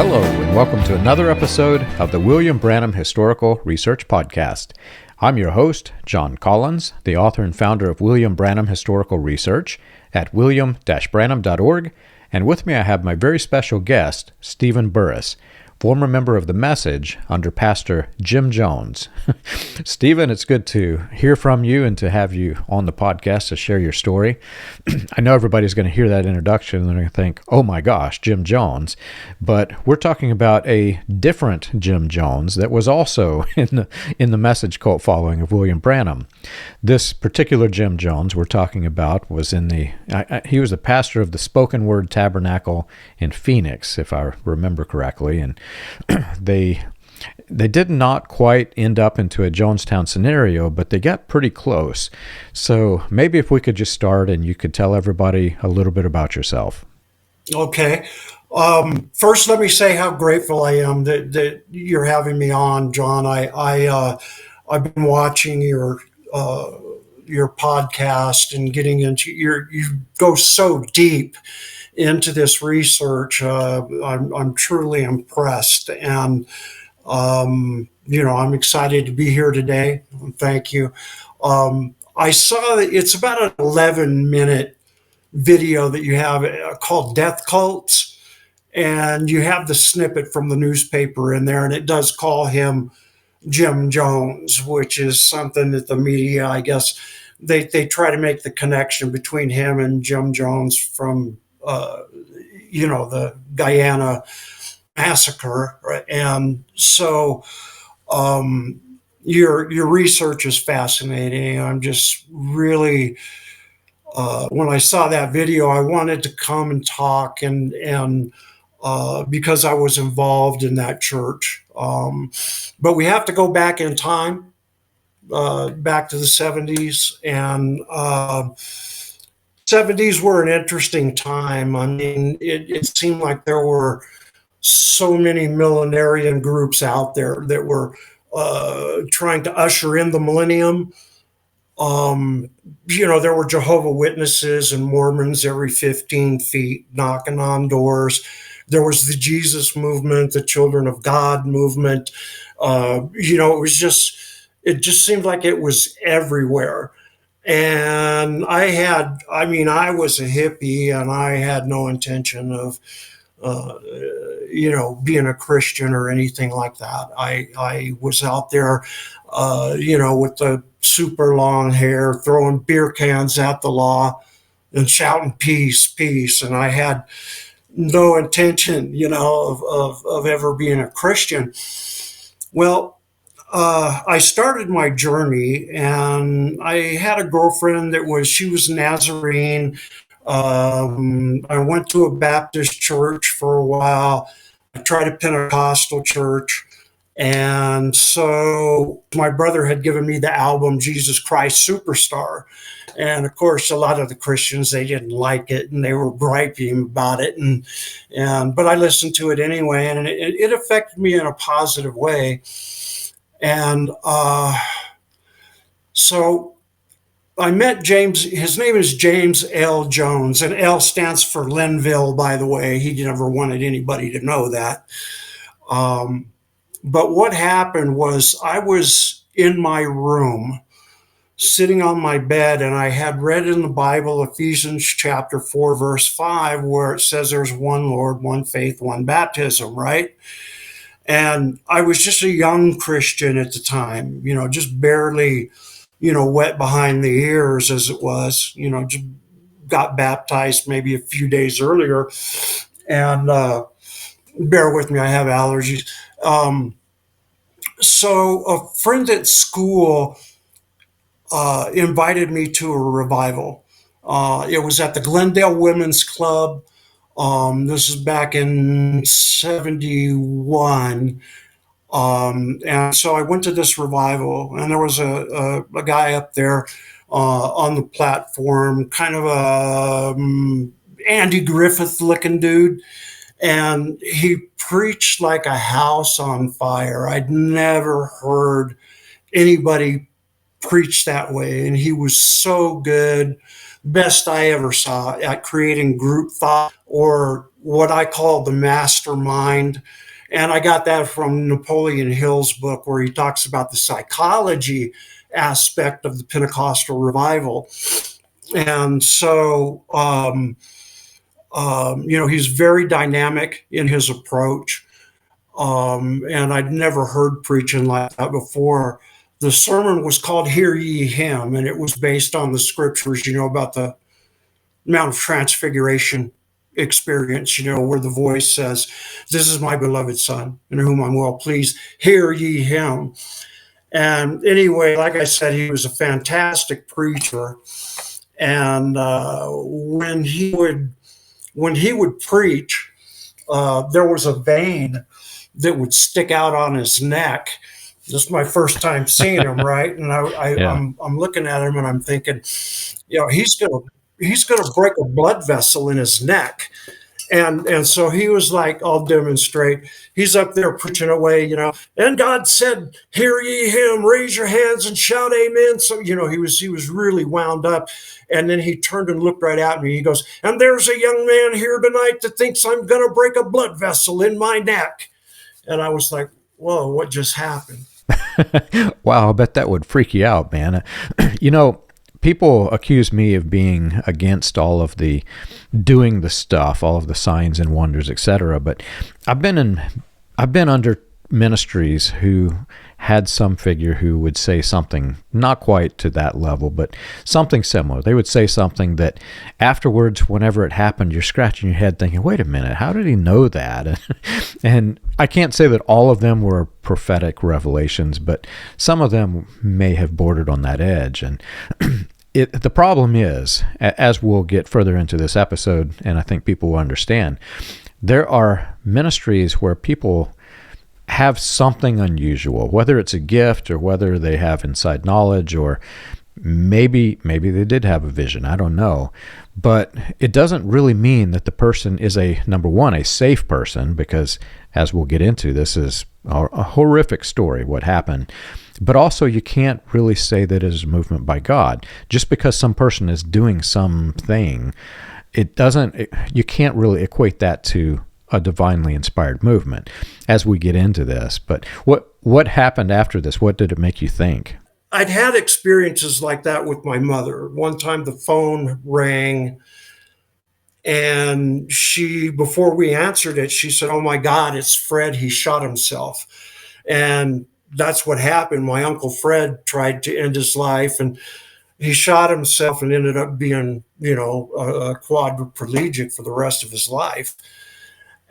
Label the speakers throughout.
Speaker 1: Hello, and welcome to another episode of the William Branham Historical Research Podcast. I'm your host, John Collins, the author and founder of William Branham Historical Research at william-branham.org, and with me I have my very special guest, Stephen Burris, former member of The Message under Pastor Jim Jones. Stephen, it's good to hear from you and to have you on the podcast to share your story. I know everybody's going to hear that introduction and they're going to think, oh my gosh, Jim Jones. But we're talking about a different Jim Jones that was also in the Message cult following of William Branham. This particular Jim Jones we're talking about was he was the pastor of the Spoken Word Tabernacle in Phoenix, if I remember correctly, and they did not quite end up into a Jonestown scenario, but they got pretty close. So maybe if we could just start and you could tell everybody a little bit about yourself.
Speaker 2: Okay. First, let me say how grateful I am that you're having me on, John. I've been watching your podcast and getting into you go so deep into this research. I'm truly impressed, and I'm excited to be here today. Thank you. I saw that it's about an 11-minute video that you have called Death Cults, and you have the snippet from the newspaper in there, and it does call him Jim Jones, which is something that the media, I guess, they try to make the connection between him and Jim Jones from the Guyana massacre, right? And so your research is fascinating. I'm just really when I saw that video, I wanted to come and talk and because I was involved in that church. But we have to go back in time, back to the 70s, and 70s were an interesting time. I mean, it seemed like there were so many millenarian groups out there that were trying to usher in the millennium. There were Jehovah's Witnesses and Mormons every 15 feet knocking on doors. There was the Jesus movement, the Children of God movement. It just seemed like it was everywhere. And I was a hippie, and I had no intention of, being a Christian or anything like that. I was out there, with the super long hair, throwing beer cans at the law and shouting peace, peace. And I had no intention, of ever being a Christian. Well, I started my journey, and I had a girlfriend she was Nazarene. I went to a Baptist church for a while. I tried a Pentecostal church. And so my brother had given me the album Jesus Christ Superstar. And of course, a lot of the Christians, they didn't like it, and they were griping about it. But I listened to it anyway, and it affected me in a positive way. And so I met James. His name is James L. Jones, and L stands for Linville, by the way. He never wanted anybody to know that. But what happened was I was in my room, sitting on my bed, and I had read in the Bible, Ephesians chapter 4, verse 5, where it says there's one Lord, one faith, one baptism, right? And I was just a young Christian at the time, just barely, wet behind the ears, as it was, just got baptized maybe a few days earlier. And bear with me, I have allergies. So a friend at school invited me to a revival. It was at the Glendale Women's Club. This is back in 71. And so I went to this revival, and there was a guy up there on the platform, kind of a Andy Griffith looking dude. And he preached like a house on fire. I'd never heard anybody preach that way. And he was so good. Best I ever saw at creating group thought or what I call the mastermind. And I got that from Napoleon Hill's book, where he talks about the psychology aspect of the Pentecostal revival. And so, he's very dynamic in his approach. And I'd never heard preaching like that before. The sermon was called Hear Ye Him, and it was based on the scriptures, about the Mount of Transfiguration experience, where the voice says, "This is my beloved Son, in whom I'm well pleased. Hear ye him." And anyway, like I said, he was a fantastic preacher. And when he would preach, there was a vein that would stick out on his neck. This is my first time seeing him, right? And I'm looking at him and I'm thinking, he's gonna break a blood vessel in his neck. And so he was like, I'll demonstrate. He's up there preaching away, and God said, "Hear ye him, raise your hands and shout amen." So, he was really wound up. And then he turned and looked right at me. He goes, "And there's a young man here tonight that thinks I'm going to break a blood vessel in my neck." And I was like, whoa, what just happened?
Speaker 1: Wow, I bet that would freak you out, man. People accuse me of being against all of the doing the stuff, all of the signs and wonders, etc. But I've been under ministries who had some figure who would say something not quite to that level, but something similar. They would say something that afterwards, whenever it happened, you're scratching your head thinking, wait a minute, how did he know that? And I can't say that all of them were prophetic revelations, but some of them may have bordered on that edge. And the problem is, as we'll get further into this episode, and I think people will understand, there are ministries where people have something unusual, whether it's a gift or whether they have inside knowledge, or maybe they did have a vision. I don't know. But it doesn't really mean that the person is number one, a safe person, because as we'll get into, this is a horrific story, what happened. But also you can't really say that it is a movement by God. Just because some person is doing something, you can't really equate that to a divinely inspired movement as we get into this. But what happened after this? What did it make you think?
Speaker 2: I'd had experiences like that with my mother. One time the phone rang, and before we answered it, she said, "Oh my God, it's Fred. He shot himself." And that's what happened. My Uncle Fred tried to end his life, and he shot himself and ended up being, a quadriplegic for the rest of his life.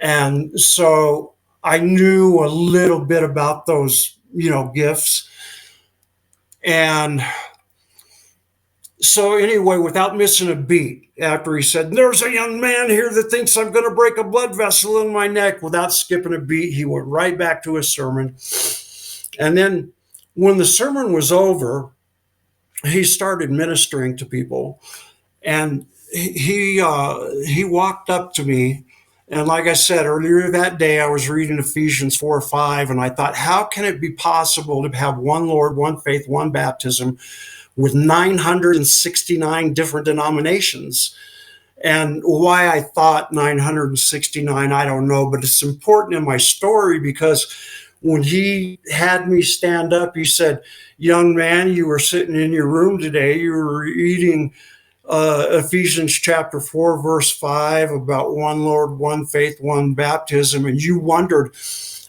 Speaker 2: And so I knew a little bit about those, gifts. And so anyway, without missing a beat, after he said, "There's a young man here that thinks I'm going to break a blood vessel in my neck," without skipping a beat, he went right back to his sermon. And then when the sermon was over, he started ministering to people. And he walked up to me. And like I said, earlier that day, I was reading Ephesians 4:5, and I thought, how can it be possible to have one Lord, one faith, one baptism with 969 different denominations? And why I thought 969, I don't know, but it's important in my story because when he had me stand up, he said, "Young man, you were sitting in your room today, you were reading Ephesians chapter 4, verse 5 about one Lord, one faith, one baptism. And you wondered,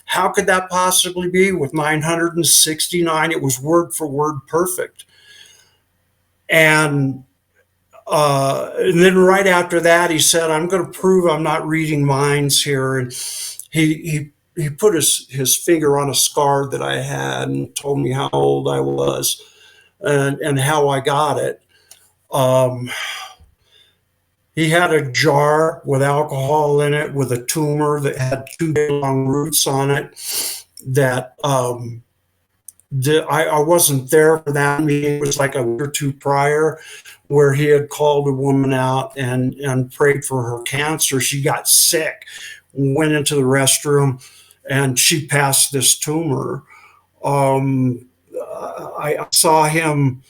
Speaker 2: how could that possibly be with 969? It was word for word perfect." And then right after that, he said, "I'm going to prove I'm not reading minds here." And he put his finger on a scar that I had and told me how old I was and how I got it. He had a jar with alcohol in it with a tumor that had 2 day long roots on it that I wasn't there for that meeting. It was like a week or two prior where he had called a woman out and prayed for her cancer. She got sick, went into the restroom, and she passed this tumor. I saw him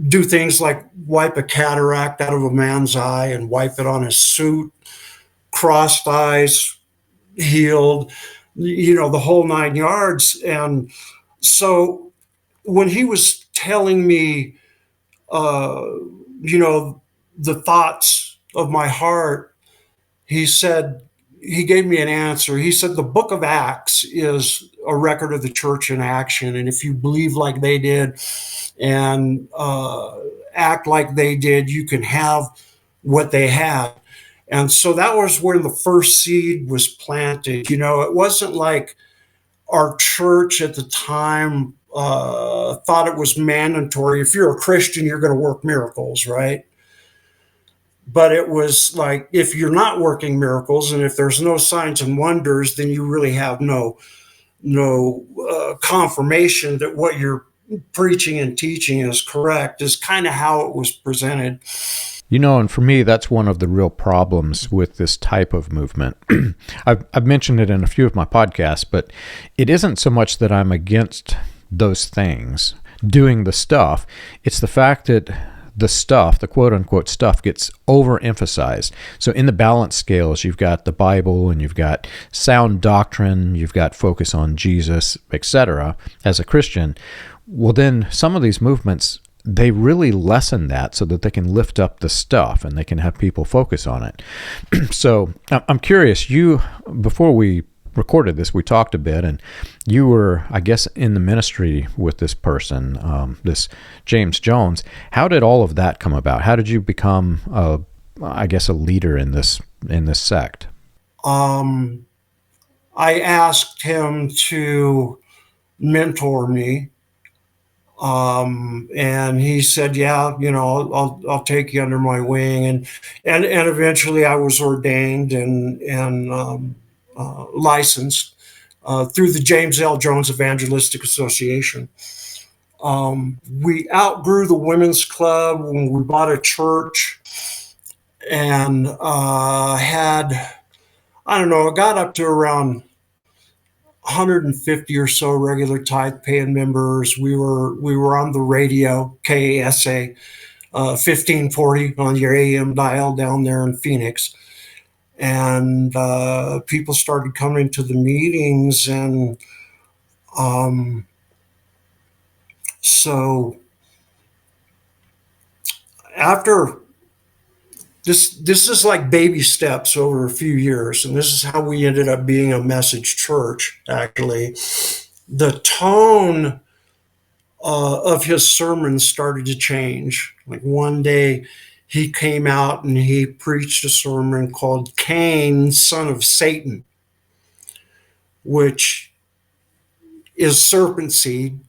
Speaker 2: do things like wipe a cataract out of a man's eye and wipe it on his suit. crossed eyes, healed, the whole 9 yards. And so when he was telling me, uh, the thoughts of my heart, he said, he gave me an answer. He said, the book of Acts is a record of the church in action. And if you believe like they did and act like they did, you can have what they had. And so that was where the first seed was planted. It wasn't like our church at the time thought it was mandatory. If you're a Christian, you're going to work miracles, right? But it was like, if you're not working miracles and if there's no signs and wonders, then you really have no confirmation that what you're preaching and teaching is correct, is kind of how it was presented.
Speaker 1: And for me, that's one of the real problems with this type of movement. I've mentioned it in a few of my podcasts, but it isn't so much that I'm against those things, doing the stuff. It's the fact that the stuff, the quote-unquote stuff, gets overemphasized. So in the balance scales, you've got the Bible and you've got sound doctrine, you've got focus on Jesus, etc. As a Christian, well, then some of these movements, they really lessen that so that they can lift up the stuff and they can have people focus on it. So I'm curious, before we recorded this, we talked a bit, and you were, I guess, in the ministry with this person, this James Jones. How did all of that come about? How did you become, a leader in this sect?
Speaker 2: I asked him to mentor me. And he said, yeah, I'll take you under my wing. And eventually I was ordained and licensed through the James L. Jones Evangelistic Association. We outgrew the women's club when we bought a church and had, I don't know, it got up to around 150 or so regular tithe paying members. We were on the radio, KASA, 1540 on your AM dial down there in Phoenix. And people started coming to the meetings. And so after this is like baby steps over a few years. And this is how we ended up being a message church, actually. The tone of his sermons started to change. Like one day he came out and he preached a sermon called Cain, son of Satan, which is Serpent Seed.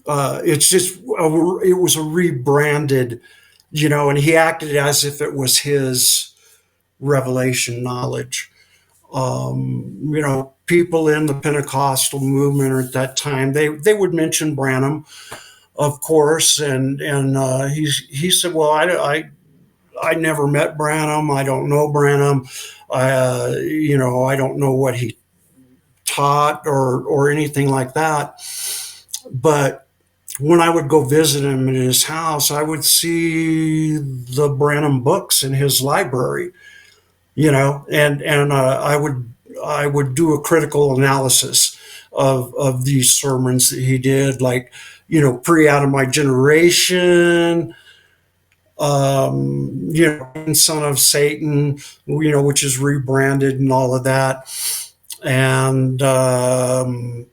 Speaker 2: It was a rebranded, and he acted as if it was his revelation knowledge. People in the Pentecostal movement at that time, they would mention Branham, of course, and he said, well, I never met Branham. I don't know Branham. I don't know what he taught or anything like that. But when I would go visit him in his house, I would see the Branham books in his library, and I would do a critical analysis of these sermons that he did, like, pre out of my generation, son of Satan, which is rebranded and all of that. And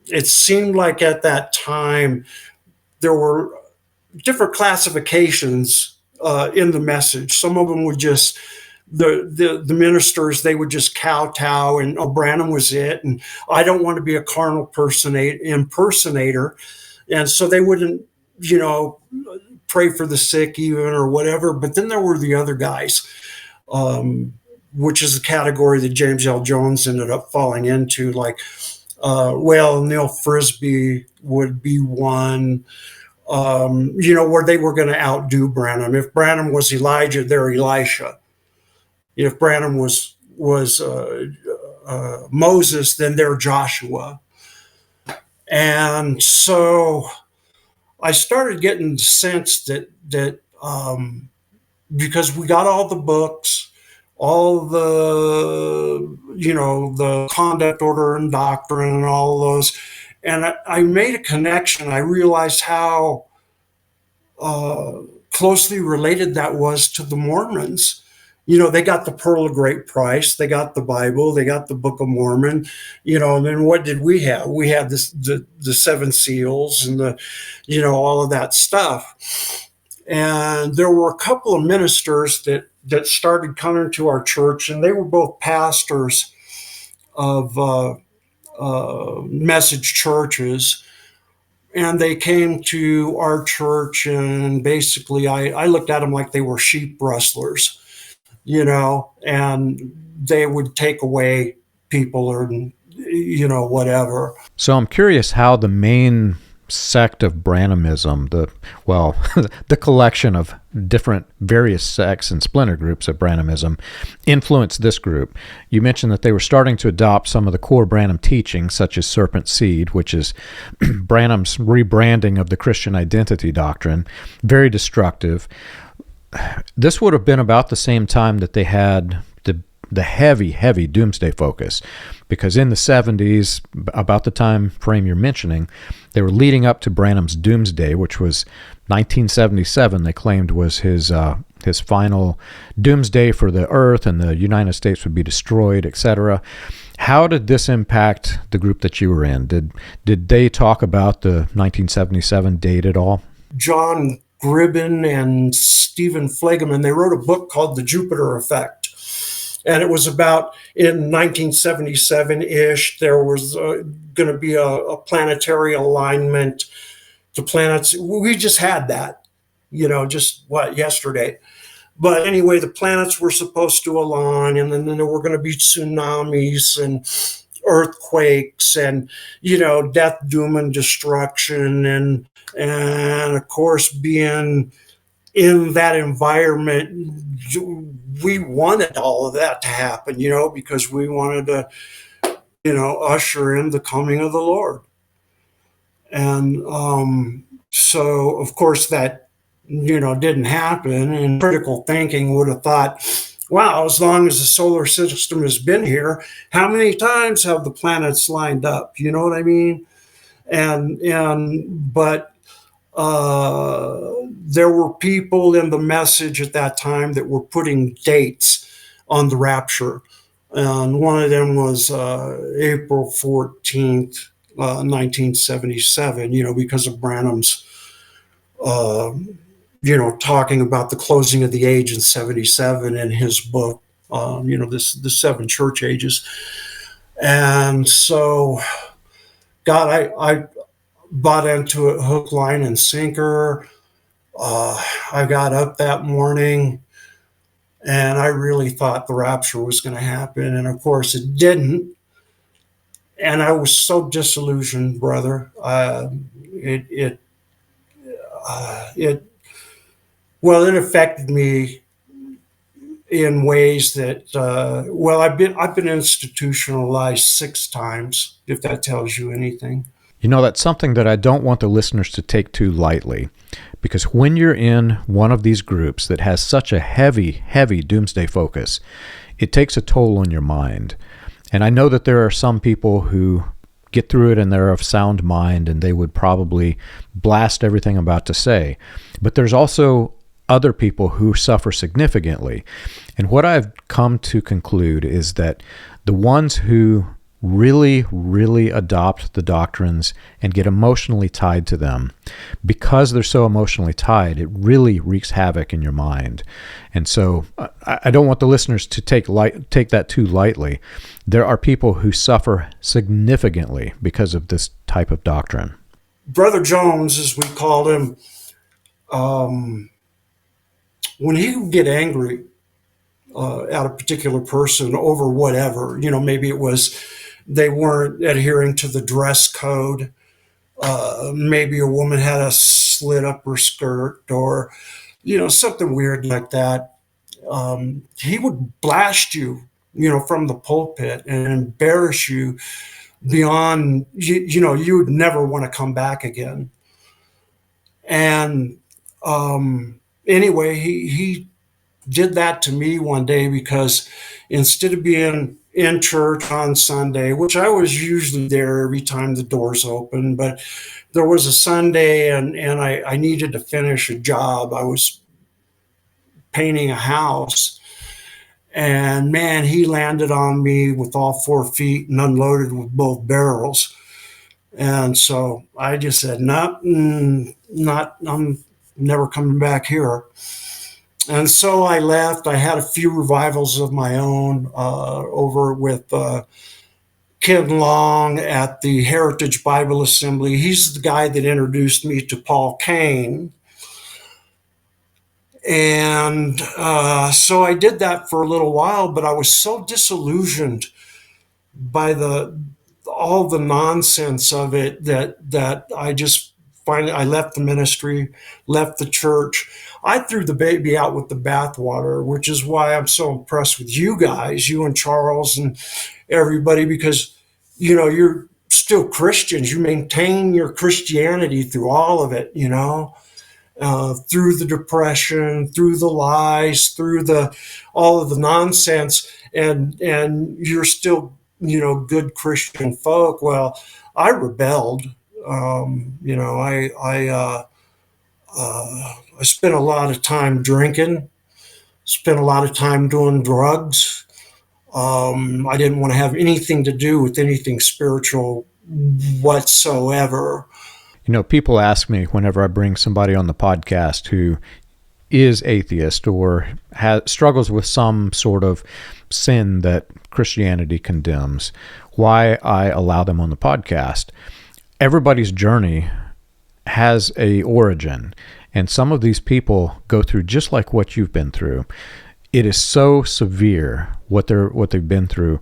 Speaker 2: it seemed like at that time there were different classifications in the message. Some of them would just, the ministers, they would just kowtow and, oh, Branham was it. And I don't want to be a carnal impersonator. And so they wouldn't, pray for the sick even or whatever. But then there were the other guys, which is the category that James L. Jones ended up falling into. Like, Neil Frisbee would be one, where they were going to outdo Branham. If Branham was Elijah, they're Elisha. If Branham was Moses, then they're Joshua. And so I started getting the sense that because we got all the books, all the, the conduct, order, and doctrine, and all those. And I made a connection. I realized how closely related that was to the Mormons. They got the Pearl of Great Price, they got the Bible, they got the Book of Mormon, and then what did we have? We had the seven seals and all of that stuff. And there were a couple of ministers that started coming to our church, and they were both pastors of message churches. And they came to our church, and basically I looked at them like they were sheep rustlers, and they would take away people or, whatever.
Speaker 1: So I'm curious how the main sect of Branhamism, the collection of different various sects and splinter groups of Branhamism influenced this group. You mentioned that they were starting to adopt some of the core Branham teachings, such as Serpent Seed, which is Branham's rebranding of the Christian identity doctrine, very destructive. This would have been about the same time that they had the heavy doomsday focus, because in the 70s, about the time frame you're mentioning, they were leading up to Branham's doomsday, which was 1977. They claimed was his final doomsday for the earth, and the United States would be destroyed, etc. How did this impact the group that you were in? Did they talk about the 1977 date at all?
Speaker 2: John Gribben and Stephen Flagman, they wrote a book called The Jupiter Effect. And it was about in 1977-ish, there was going to be a planetary alignment. The planets, we just had that, yesterday. But anyway, the planets were supposed to align, and then there were going to be tsunamis and earthquakes and, death, doom, and destruction. And of course, being in that environment, we wanted all of that to happen, because we wanted to, usher in the coming of the Lord. And so, of course, that, didn't happen. And critical thinking would have thought, wow, as long as the solar system has been here, how many times have the planets lined up? You know what I mean? But there were people in the message at that time that were putting dates on the rapture. And one of them was April 14th, 1977, because of Branham's, talking about the closing of the age in 77 in his book, the seven church ages. And so, God, I bought into it hook, line, and sinker. I got up that morning and I really thought the rapture was going to happen. And of course it didn't. And I was so disillusioned, brother. It affected me in ways that, I've been institutionalized 6 times, if that tells you anything.
Speaker 1: That's something that I don't want the listeners to take too lightly, because when you're in one of these groups that has such a heavy doomsday focus, it takes a toll on your mind. And I know that there are some people who get through it and they're of sound mind and they would probably blast everything I'm about to say. But there's also other people who suffer significantly. And what I've come to conclude is that the ones who really adopt the doctrines and get emotionally tied to them, because they're so emotionally tied, it really wreaks havoc in your mind. And so I don't want the listeners to take that too lightly. There are people who suffer significantly because of this type of doctrine.
Speaker 2: Brother Jones, as we called him, when he would get angry at a particular person over whatever, maybe it was they weren't adhering to the dress code. Maybe a woman had a slit up her skirt or, something weird like that. He would blast you, from the pulpit and embarrass you beyond, you would never want to come back again. And anyway, he did that to me one day, because instead of being in church on Sunday, which I was usually there every time the doors open, but there was a Sunday, and I needed to finish a job. I was painting a house, and man, he landed on me with all 4 feet and unloaded with both barrels. And so I just said, no, not, I'm never coming back here. And so I left. I had a few revivals of my own over with Ken Long at the Heritage Bible Assembly. He's the guy that introduced me to Paul Cain. And so I did that for a little while, but I was so disillusioned by all the nonsense of it that I just finally I left the ministry, left the church. I threw the baby out with the bathwater, which is why I'm so impressed with you guys, you and Charles and everybody, because you're still Christians. You maintain your Christianity through all of it, through the depression, through the lies, through all of the nonsense, and you're still good Christian folk. Well, I rebelled. I spent a lot of time drinking, spent a lot of time doing drugs. I didn't want to have anything to do with anything spiritual whatsoever.
Speaker 1: People ask me whenever I bring somebody on the podcast who is atheist or struggles with some sort of sin that Christianity condemns, why I allow them on the podcast. Everybody's journey has a origin, and some of these people go through just like what you've been through. It is so severe what they've been through.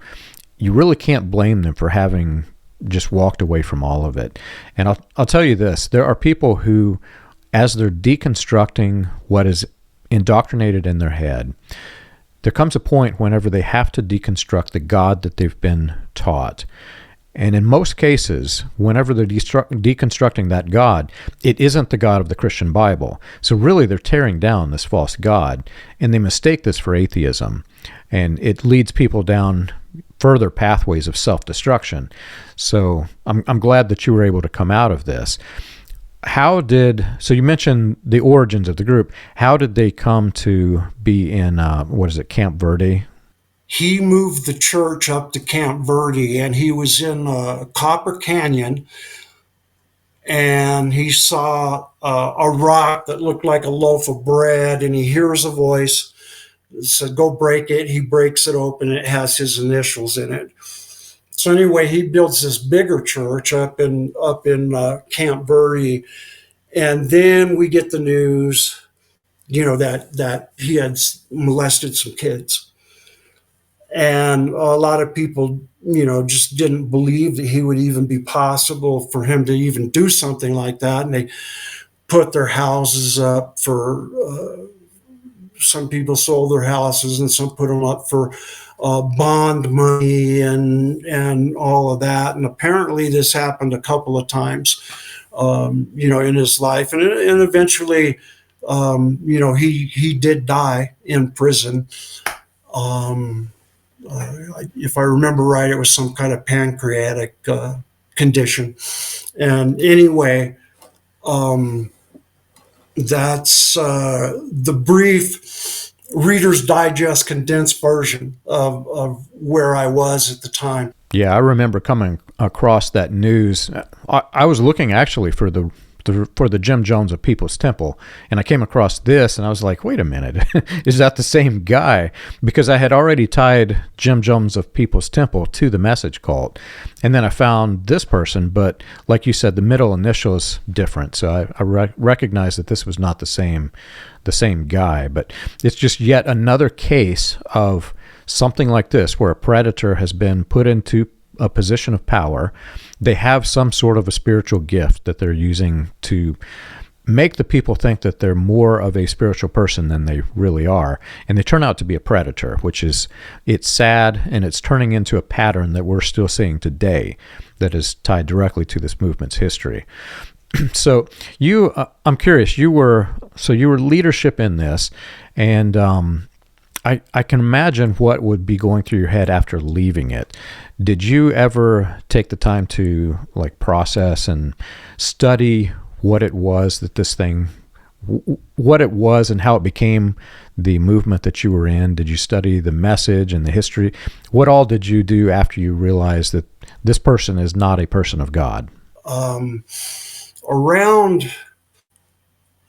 Speaker 1: You really can't blame them for having just walked away from all of it. And I'll tell you this, there are people who, as they're deconstructing what is indoctrinated in their head, there comes a point whenever they have to deconstruct the God that they've been taught. And in most cases, whenever they're deconstructing that God, it isn't the God of the Christian Bible. So really they're tearing down this false God, and they mistake this for atheism. And it leads people down further pathways of self-destruction. So I'm glad that you were able to come out of this. So you mentioned the origins of the group. How did they come to be in, Camp Verde?
Speaker 2: He moved the church up to Camp Verde, and he was in Copper Canyon, and he saw a rock that looked like a loaf of bread, and he hears a voice that said, go break it. He breaks it open, and it has his initials in it. So anyway, he builds this bigger church up in Camp Verde, and then we get the news, that he had molested some kids. And a lot of people, just didn't believe that he would even be possible for him to even do something like that. And they put their houses up for, some people sold their houses, and some put them up for bond money and all of that. And apparently this happened a couple of times, in his life. And eventually, he did die in prison. If I remember right, it was some kind of pancreatic condition. And anyway, that's the brief Reader's Digest condensed version of where I was at the time.
Speaker 1: Yeah, I remember coming across that news. I was looking actually for the Jim Jones of People's Temple, and I came across this, and I was like, wait a minute, is that the same guy? Because I had already tied Jim Jones of People's Temple to the Message Cult, and then I found this person, but like you said, the middle initial is different, so I recognized that this was not the same guy. But it's just yet another case of something like this, where a predator has been put into a position of power. They have some sort of a spiritual gift that they're using to make the people think that they're more of a spiritual person than they really are. And they turn out to be a predator, it's sad, and it's turning into a pattern that we're still seeing today that is tied directly to this movement's history. So I'm curious, you were leadership in this, and I can imagine what would be going through your head after leaving it. Did you ever take the time to like process and study what it was that this thing, what it was and how it became the movement that you were in? Did you study the message and the history? What all did you do after you realized that this person is not a person of God?
Speaker 2: Around,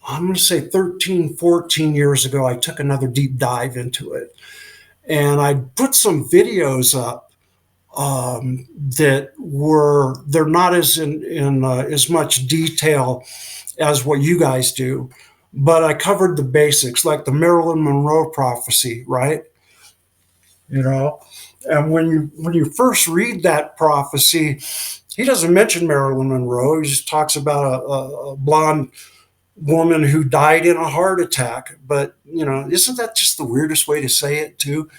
Speaker 2: I'm going to say 13, 14 years ago, I took another deep dive into it. And I put some videos up that they're not as in as much detail as what you guys do, but I covered the basics, like the Marilyn Monroe prophecy, right? You know, and when you first read that prophecy, he doesn't mention Marilyn Monroe. He just talks about a blonde woman who died in a heart attack. But, isn't that just the weirdest way to say it, too?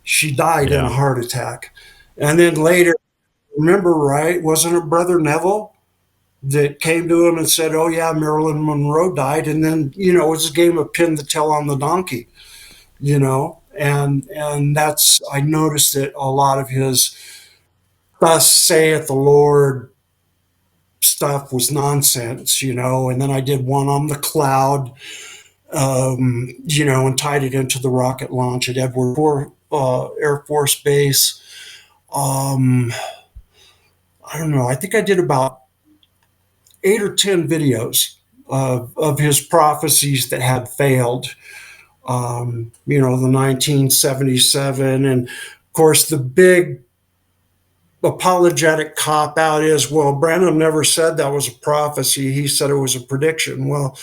Speaker 2: She died in a heart attack. And then later, remember, right, wasn't it Brother Neville that came to him and said, oh, yeah, Marilyn Monroe died? And then, it was a game of pin the tail on the donkey, and that's, I noticed that a lot of his thus saith the Lord stuff was nonsense, and then I did one on the cloud, and tied it into the rocket launch at Edward Air Force Base. I don't know. I think I did about 8 or 10 videos of his prophecies that had failed. The 1977, and of course the big apologetic cop out is, well, Branham never said that was a prophecy. He said it was a prediction. Well,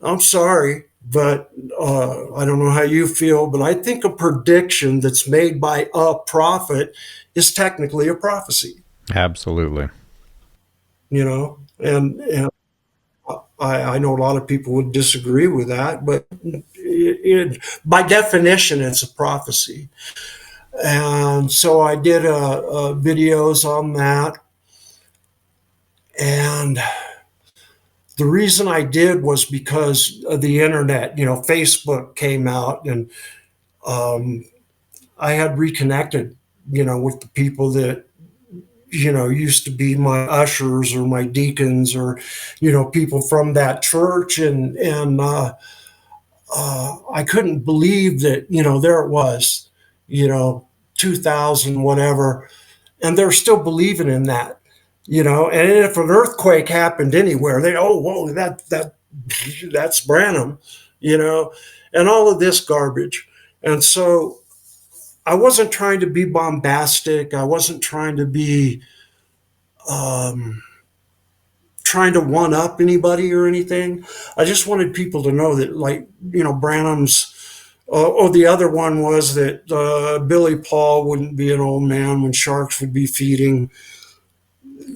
Speaker 2: I'm sorry, but I don't know how you feel, but I think a prediction that's made by a prophet is technically a prophecy.
Speaker 1: Absolutely.
Speaker 2: And I know a lot of people would disagree with that, but by definition, it's a prophecy. And so I did videos on that. And the reason I did was because of the internet. Facebook came out, and I had reconnected, with the people that, used to be my ushers or my deacons or, people from that church. And I couldn't believe that, there it was, 2000, whatever, and they're still believing in that, and if an earthquake happened anywhere, whoa, that's Branham, and all of this garbage. And so I wasn't trying to be bombastic. I wasn't trying to be, trying to one up anybody or anything. I just wanted people to know that, like, Branham's, the other one was that Billy Paul wouldn't be an old man when sharks would be feeding,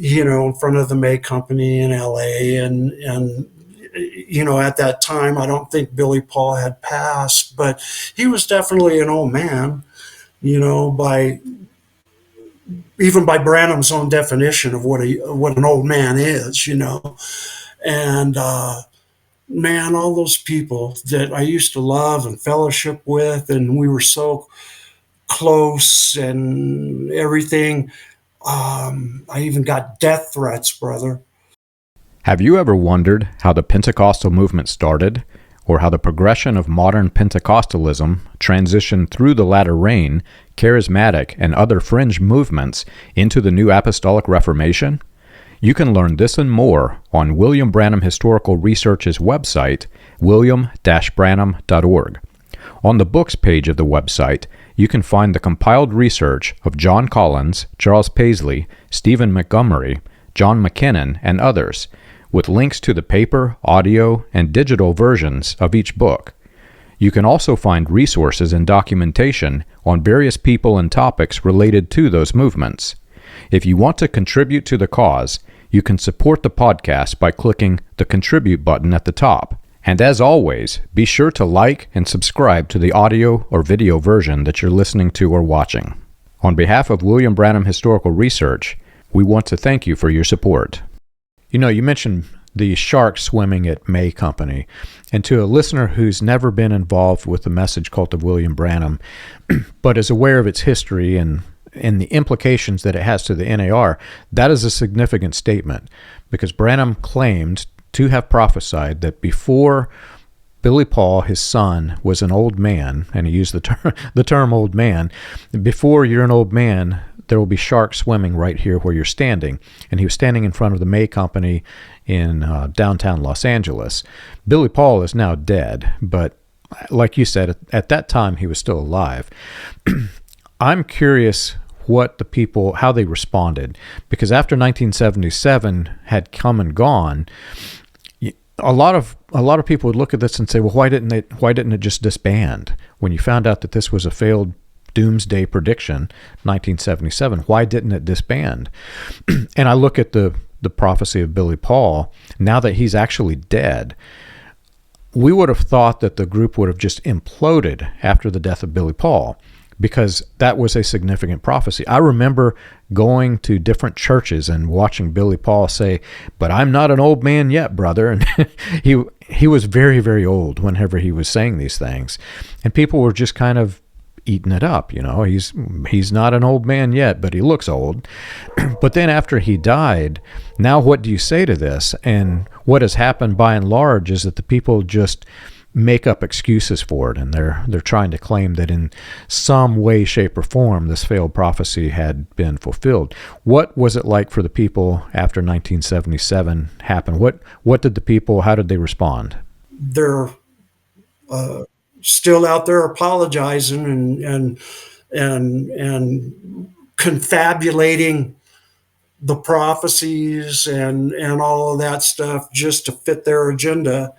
Speaker 2: in front of the May Company in LA. And at that time, I don't think Billy Paul had passed, but he was definitely an old man, even by Branham's own definition of what an old man is, and man, all those people that I used to love and fellowship with, and we were so close and everything. I even got death threats, brother.
Speaker 1: Have you ever wondered how the Pentecostal movement started, or how the progression of modern Pentecostalism transitioned through the latter rain, charismatic, and other fringe movements into the New Apostolic Reformation? You can learn this and more on William Branham Historical Research's website, william-branham.org. On the books page of the website, you can find the compiled research of John Collins, Charles Paisley, Stephen Montgomery, John McKinnon, and others, with links to the paper, audio, and digital versions of each book. You can also find resources and documentation on various people and topics related to those movements. If you want to contribute to the cause, you can support the podcast by clicking the Contribute button at the top. And as always, be sure to like and subscribe to the audio or video version that you're listening to or watching. On behalf of William Branham Historical Research, we want to thank you for your support. You mentioned the shark swimming at May Company. And to a listener who's never been involved with the message cult of William Branham, but is aware of its history and the implications that it has to the NAR, that is a significant statement, because Branham claimed to have prophesied that before Billy Paul, his son, was an old man, and he used the term old man, before you're an old man, there will be sharks swimming right here where you're standing. And he was standing in front of the May Company in downtown Los Angeles. Billy Paul is now dead, but like you said, at that time he was still alive. I'm curious what the people, how they responded, because after 1977 had come and gone, a lot of people would look at this and say, well, why didn't it just disband? When you found out that this was a failed doomsday prediction, 1977, why didn't it disband? And I look at the prophecy of Billy Paul, now that he's actually dead. We would have thought that the group would have just imploded after the death of Billy Paul, because that was a significant prophecy. I remember going to different churches and watching Billy Paul say, "But I'm not an old man yet, brother." And he was very, very old whenever he was saying these things. And people were just kind of eating it up. He's not an old man yet, but he looks old. But then after he died, now what do you say to this? And what has happened by and large is that the people just make up excuses for it, and they're trying to claim that in some way, shape, or form this failed prophecy had been fulfilled. What was it like for the people after 1977 happened? What did the people, how did they respond?
Speaker 2: They're still out there apologizing and confabulating the prophecies and all of that stuff just to fit their agenda.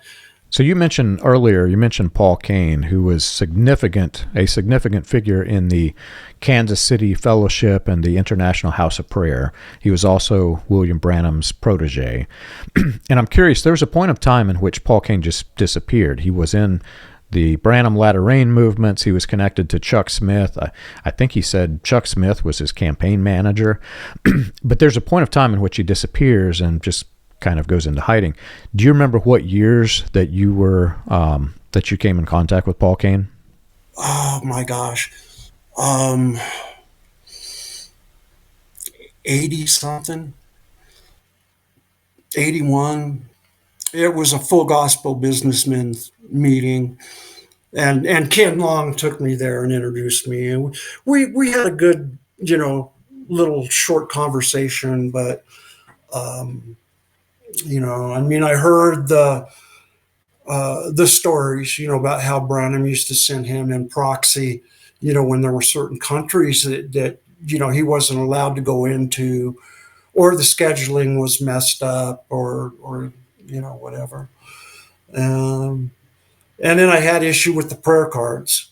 Speaker 1: So you mentioned earlier, Paul Cain, who was a significant figure in the Kansas City Fellowship and the International House of Prayer. He was also William Branham's protege. And I'm curious, there was a point of time in which Paul Cain just disappeared. He was in the Branham Latter Rain movements. He was connected to Chuck Smith. I think he said Chuck Smith was his campaign manager. But there's a point of time in which he disappears and just kind of goes into hiding. Do you remember what years that you were that you came in contact with Paul Cain?
Speaker 2: Oh my gosh, 80 something, 81. It was a full gospel businessman meeting, and Ken Long took me there and introduced me, and we had a good little short conversation, but. I heard the stories, about how Branham used to send him in proxy, when there were certain countries that he wasn't allowed to go into, or the scheduling was messed up, or whatever. And then I had issue with the prayer cards.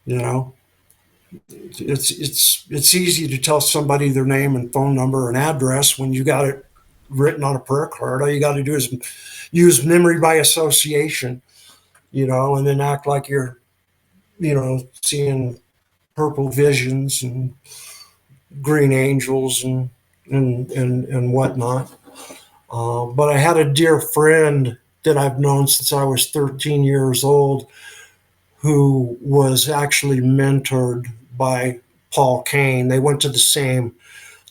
Speaker 2: It's easy to tell somebody their name and phone number and address when you got it written on a prayer card. All you got to do is use memory by association, and then act like you're, seeing purple visions and green angels and whatnot. But I had a dear friend that I've known since I was 13 years old who was actually mentored by Paul Cain. They went to the same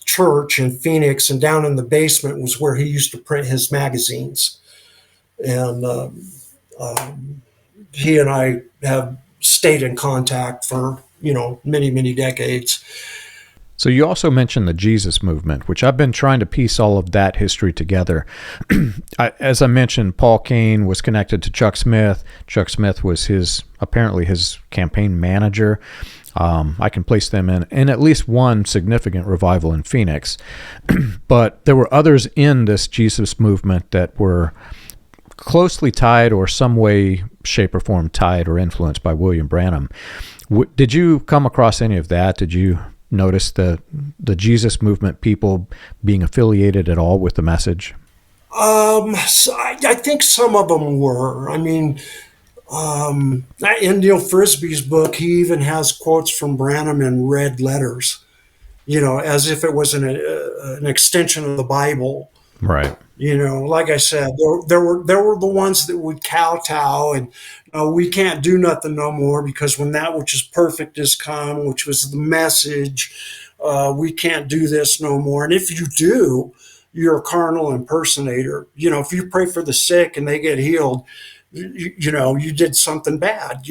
Speaker 2: church in Phoenix, and down in the basement was where he used to print his magazines. And he and I have stayed in contact for, many, many decades.
Speaker 1: So you also mentioned the Jesus movement, which I've been trying to piece all of that history together. As I mentioned, Paul Cain was connected to Chuck Smith. Chuck Smith was apparently his campaign manager. I can place them in at least one significant revival in Phoenix. But there were others in this Jesus movement that were closely tied or some way, shape, or form tied or influenced by William Branham. Did you come across any of that? Did you notice the Jesus movement people being affiliated at all with the message?
Speaker 2: So I think some of them were. In Neil Frisbee's book, he even has quotes from Branham in red letters, as if it was an extension of the Bible.
Speaker 1: Right.
Speaker 2: Like I said, there were the ones that would kowtow and we can't do nothing no more because when that which is perfect is come, which was the message, we can't do this no more. And if you do, you're a carnal impersonator. If you pray for the sick and they get healed, you did something bad.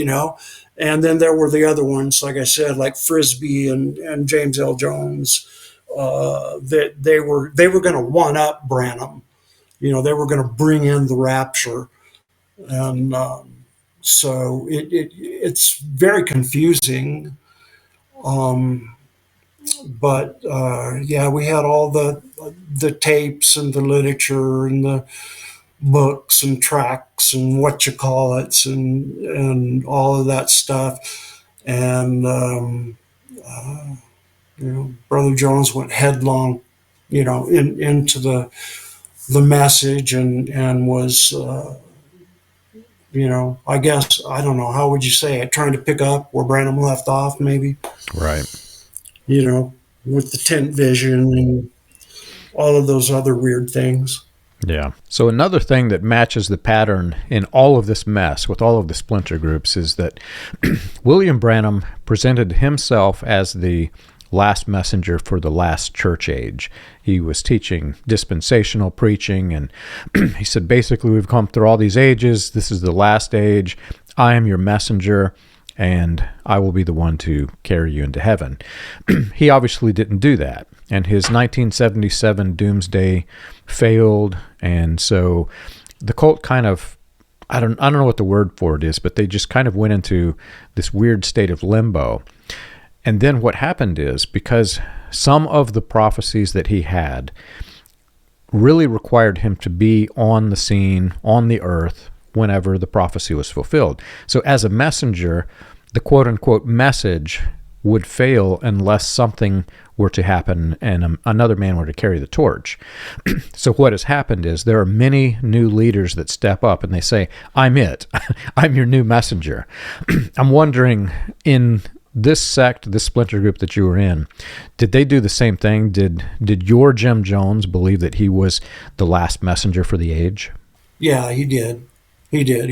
Speaker 2: And then there were the other ones, like I said, like Frisbee and James L. Jones, that they were going to one up Branham. They were going to bring in the rapture, and so it's very confusing. Um, but yeah, we had all the tapes and the literature and the books and tracks and what you call it and all of that stuff. And Brother Jones went headlong, into the message and was I guess, I don't know, how would you say it, trying to pick up where Branham left off, maybe,
Speaker 1: Right.
Speaker 2: With the tent vision and all of those other weird things.
Speaker 1: Yeah. So another thing that matches the pattern in all of this mess with all of the splinter groups is that William Branham presented himself as the last messenger for the last church age. He was teaching dispensational preaching, and he said, basically, we've come through all these ages. This is the last age. I am your messenger, and I will be the one to carry you into heaven. He obviously didn't do that, and his 1977 doomsday failed, and so the cult kind of, I don't know what the word for it is, but they just kind of went into this weird state of limbo. And then what happened is, because some of the prophecies that he had really required him to be on the scene, on the earth, whenever the prophecy was fulfilled. So as a messenger, the quote-unquote message would fail unless something were to happen and another man were to carry the torch. So what has happened is there are many new leaders that step up and they say, I'm it. I'm your new messenger. I'm wondering, in this sect, this splinter group that you were in, did they do the same thing? Did your Jim Jones believe that he was the last messenger for the age?
Speaker 2: Yeah, he did. He did.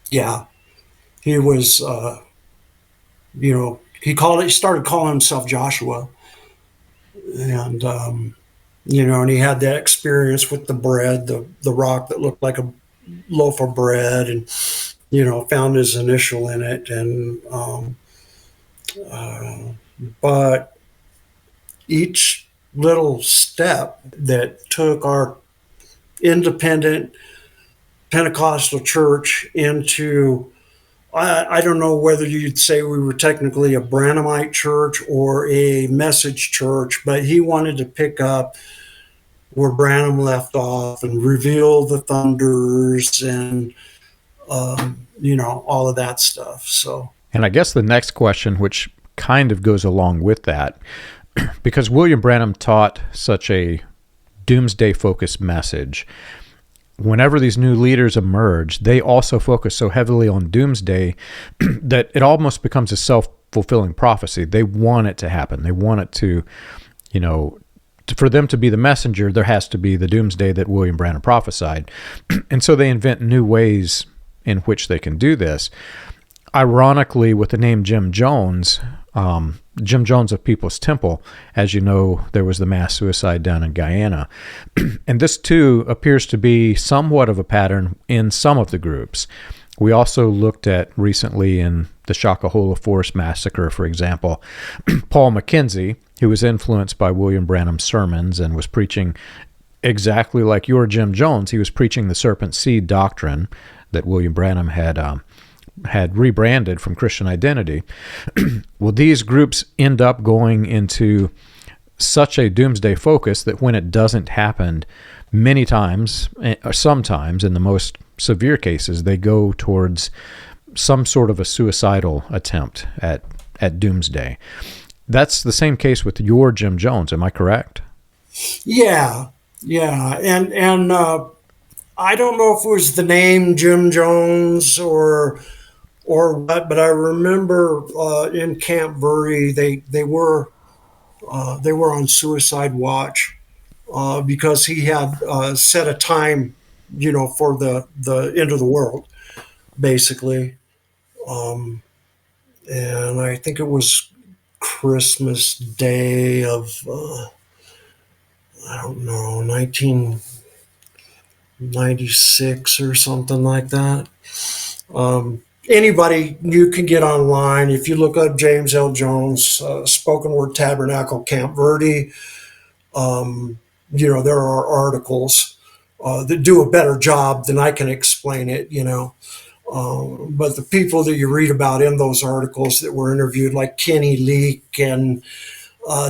Speaker 2: Yeah, he was. He started calling himself Joshua, and and he had that experience with the bread, the rock that looked like a loaf of bread, and found his initial in it, and uh, but each little step that took our independent Pentecostal church into, I don't know whether you'd say we were technically a Branhamite church or a message church, but he wanted to pick up where Branham left off and reveal the thunders and all of that stuff. So,
Speaker 1: And I guess the next question, which kind of goes along with that, because William Branham taught such a doomsday-focused message, whenever these new leaders emerge, they also focus so heavily on doomsday that it almost becomes a self-fulfilling prophecy. They want it to happen. They want it to, for them to be the messenger, there has to be the doomsday that William Branham prophesied. And so they invent new ways in which they can do this. Ironically, with the name Jim Jones of People's Temple, as you know, there was the mass suicide down in Guyana. And this, too, appears to be somewhat of a pattern in some of the groups. We also looked at recently in the Shakahola Forest Massacre, for example, Paul Mackenzie, who was influenced by William Branham's sermons and was preaching exactly like your Jim Jones. He was preaching the Serpent Seed doctrine that William Branham had rebranded from Christian Identity. Well, these groups end up going into such a doomsday focus that when it doesn't happen, many times, or sometimes in the most severe cases, they go towards some sort of a suicidal attempt at doomsday. That's the same case with your Jim Jones. Am I correct?
Speaker 2: yeah, and I don't know if it was the name Jim Jones or what, but I remember in Camp Verde they were They were on suicide watch because he had set a time, for the end of the world, basically. Um, and I think it was Christmas Day of I don't know, 1996 or something like that. Anybody, you can get online if you look up James L. Jones, Spoken Word Tabernacle, Camp Verde. There are articles that do a better job than I can explain it. But the people that you read about in those articles that were interviewed, like Kenny Leak and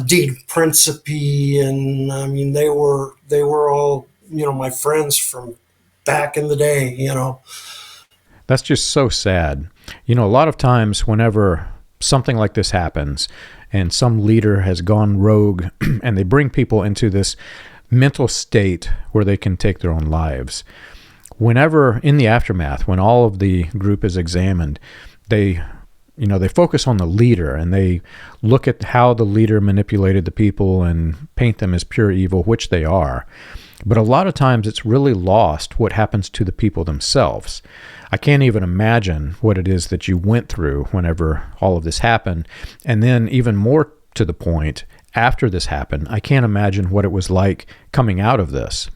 Speaker 2: Dean Principe, and I mean they were all my friends from back in the day.
Speaker 1: That's just so sad. A lot of times whenever something like this happens and some leader has gone rogue and they bring people into this mental state where they can take their own lives, whenever in the aftermath, when all of the group is examined, they focus on the leader and they look at how the leader manipulated the people and paint them as pure evil, which they are. But a lot of times it's really lost what happens to the people themselves. I can't even imagine what it is that you went through whenever all of this happened. And then even more to the point, after this happened, I can't imagine what it was like coming out of this.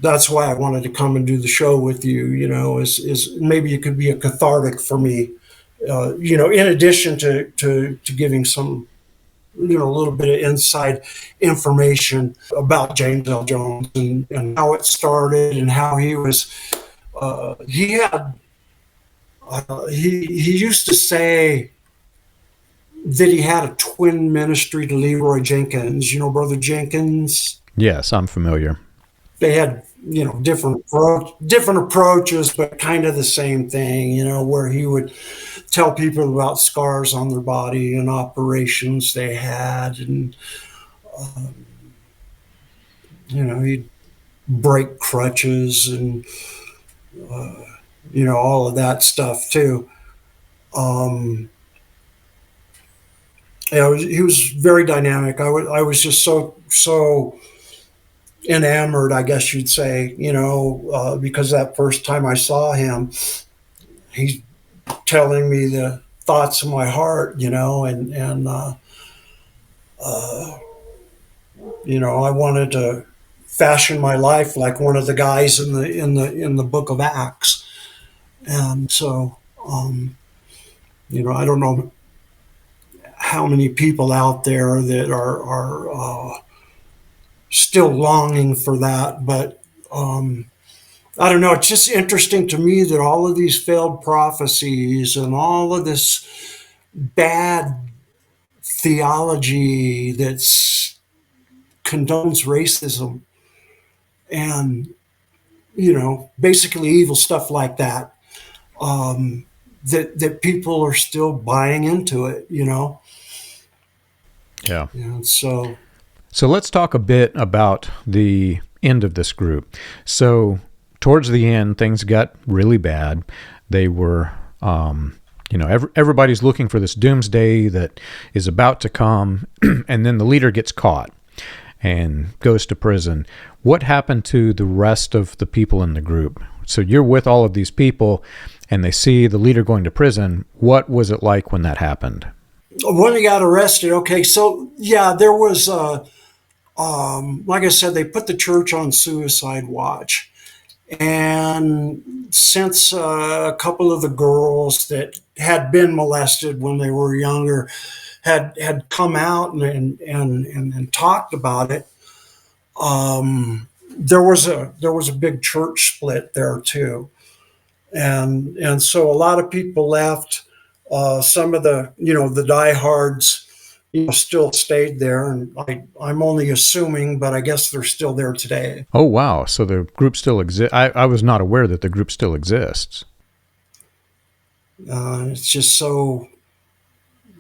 Speaker 2: That's why I wanted to come and do the show with you. Is maybe it could be a cathartic for me. In addition to giving some a little bit of inside information about James L. Jones and how it started and how he was. He had. He used to say that he had a twin ministry to Leroy Jenkins. Brother Jenkins.
Speaker 1: Yes, I'm familiar.
Speaker 2: They had different approaches, but kind of the same thing. Where he would tell people about scars on their body and operations they had, and he'd break crutches and all of that stuff too. Um, he was very dynamic. I was just so enamored, I guess you'd say, because that first time I saw him, he's telling me the thoughts of my heart, I wanted to fashion my life like one of the guys in the book of Acts. And so, I don't know how many people out there that are still longing for that, but I don't know. It's just interesting to me that all of these failed prophecies and all of this bad theology that's condones racism and basically evil stuff like that, that people are still buying into it.
Speaker 1: Yeah.
Speaker 2: And so
Speaker 1: let's talk a bit about the end of this group. So towards the end, things got really bad. They were, everybody's looking for this doomsday that is about to come, and then the leader gets caught and goes to prison. What happened to the rest of the people in the group? So you're with all of these people, and they see the leader going to prison. What was it like when that happened?
Speaker 2: when he got arrested, okay, so yeah, there was, like I said, they put the church on suicide watch. And since a couple of the girls that had been molested when they were younger had come out and talked about it, there was a big church split there too, and so a lot of people left. Some of the diehards still stayed there, and I'm only assuming, but I guess they're still there today.
Speaker 1: Oh, wow. So the group still exists. I was not aware that the group still exists.
Speaker 2: It's just so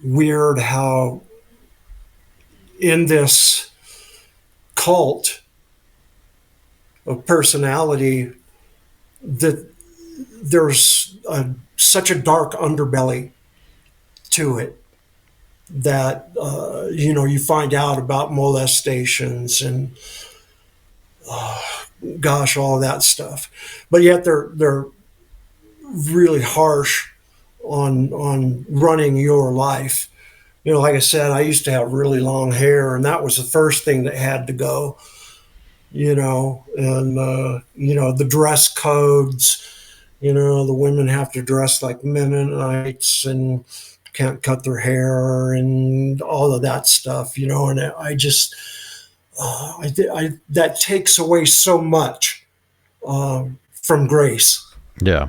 Speaker 2: weird how in this cult of personality that there's such a dark underbelly to it. that you find out about molestations and gosh, all that stuff. But yet they're really harsh on running your life. Like I said, I used to have really long hair, and that was the first thing that had to go. And the dress codes. The women have to dress like Mennonites and can't cut their hair and all of that stuff. And I just that takes away so much from grace.
Speaker 1: Yeah.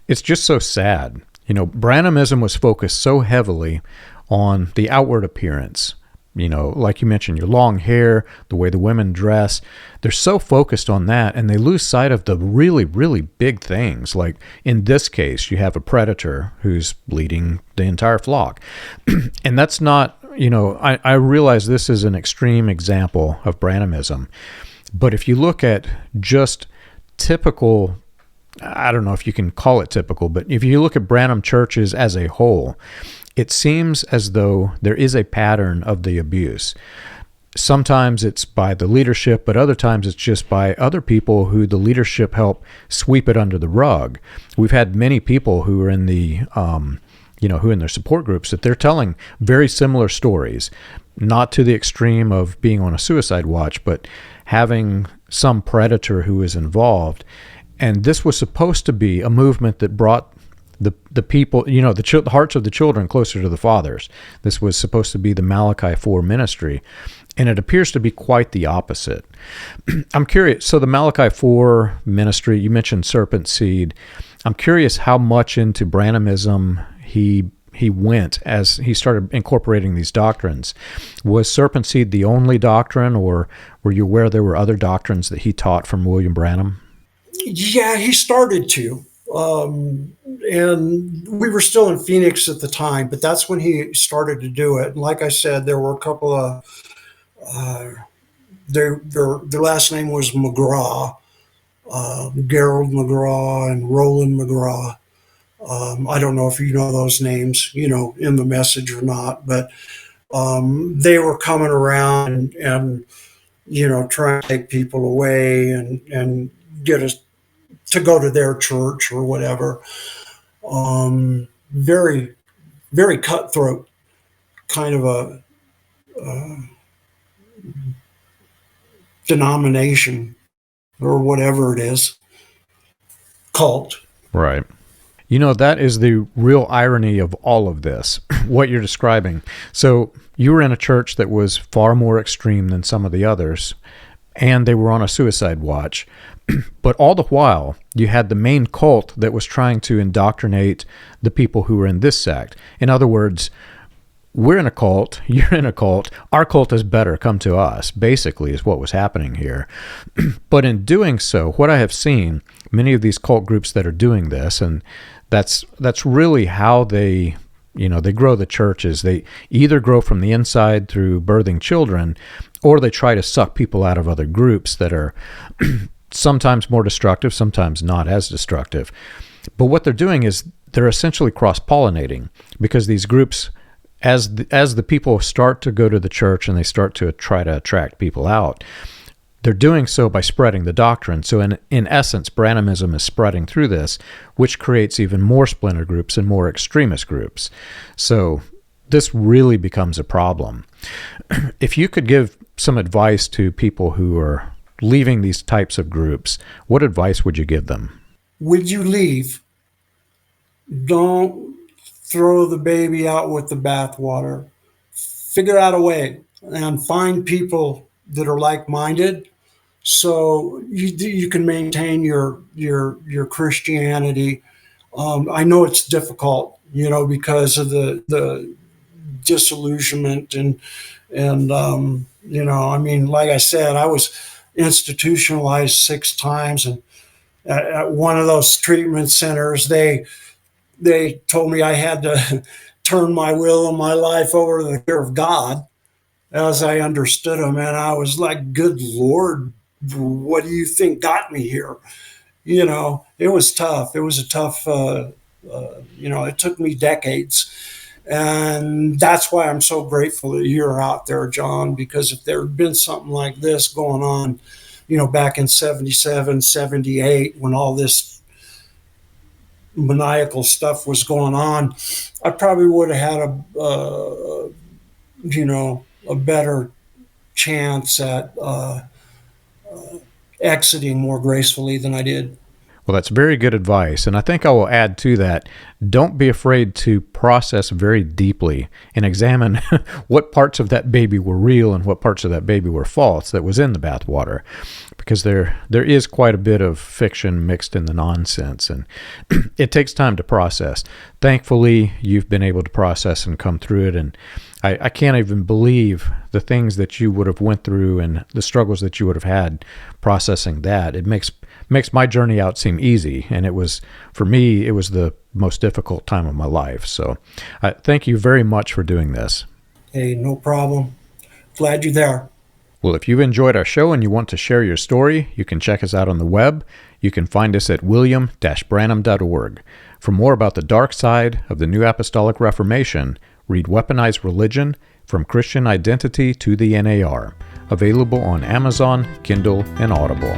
Speaker 1: It's just so sad. Branhamism was focused so heavily on the outward appearance. Like you mentioned, your long hair, the way the women dress. They're so focused on that, and they lose sight of the really, really big things. Like in this case, you have a predator who's leading the entire flock. And that's not, I realize this is an extreme example of Branhamism. But if you look at just typical, I don't know if you can call it typical, but if you look at Branham churches as a whole, it seems as though there is a pattern of the abuse. Sometimes it's by the leadership, but other times it's just by other people who the leadership help sweep it under the rug. We've had many people who are in the, who in their support groups that they're telling very similar stories, not to the extreme of being on a suicide watch, but having some predator who is involved. And this was supposed to be a movement that brought the people, the hearts of the children closer to the fathers. This was supposed to be the Malachi 4 ministry, and it appears to be quite the opposite. I'm curious, so the Malachi 4 ministry, you mentioned Serpent Seed. I'm curious how much into Branhamism he went as he started incorporating these doctrines. Was Serpent Seed the only doctrine, or were you aware there were other doctrines that he taught from William Branham?
Speaker 2: Yeah, he started to. And we were still in Phoenix at the time, but that's when he started to do it. And like I said, there were a couple of, their last name was McGraw, Gerald McGraw and Roland McGraw. I don't know if you know those names, in the message or not, but they were coming around and trying to take people away and get us to go to their church or whatever. Very, very cutthroat kind of a denomination or whatever it is, cult.
Speaker 1: Right. That is the real irony of all of this, what you're describing. So you were in a church that was far more extreme than some of the others, and they were on a suicide watch. But all the while, you had the main cult that was trying to indoctrinate the people who were in this sect. In other words, we're in a cult, you're in a cult, our cult is better, come to us, basically is what was happening here. But in doing so, what I have seen, many of these cult groups that are doing this, and that's really how they grow the churches. They either grow from the inside through birthing children, or they try to suck people out of other groups that are sometimes more destructive, sometimes not as destructive. But what they're doing is they're essentially cross-pollinating, because these groups, as the people start to go to the church and they start to try to attract people out, they're doing so by spreading the doctrine. So in essence, Branhamism is spreading through this, which creates even more splinter groups and more extremist groups. So this really becomes a problem. If you could give some advice to people who are leaving these types of groups, what advice would you give them?
Speaker 2: Would you leave? Don't throw the baby out with the bathwater. Figure out a way and find people that are like-minded, so you can maintain your Christianity. I know it's difficult, because of the disillusionment and like I said, I was institutionalized 6 times, and at one of those treatment centers, they told me I had to turn my will and my life over to the care of God as I understood him. And I was like, good Lord, what do you think got me here? It was tough. It was a tough, it took me decades. And that's why I'm so grateful that you're out there, John, because if there had been something like this going on, back in 77, 78, when all this maniacal stuff was going on, I probably would have had a better chance at exiting more gracefully than I did.
Speaker 1: Well, that's very good advice. And I think I will add to that, don't be afraid to process very deeply and examine what parts of that baby were real and what parts of that baby were false that was in the bathwater. Because there is quite a bit of fiction mixed in the nonsense, and it takes time to process. Thankfully, you've been able to process and come through it, and I can't even believe the things that you would have went through and the struggles that you would have had processing that. It makes my journey out seem easy, and for me, it was the most difficult time of my life. So thank you very much for doing this.
Speaker 2: Hey, no problem. Glad you're there.
Speaker 1: Well, if you've enjoyed our show and you want to share your story, you can check us out on the web. You can find us at william-branham.org. For more about the dark side of the New Apostolic Reformation, read Weaponized Religion, From Christian Identity to the NAR, available on Amazon, Kindle, and Audible.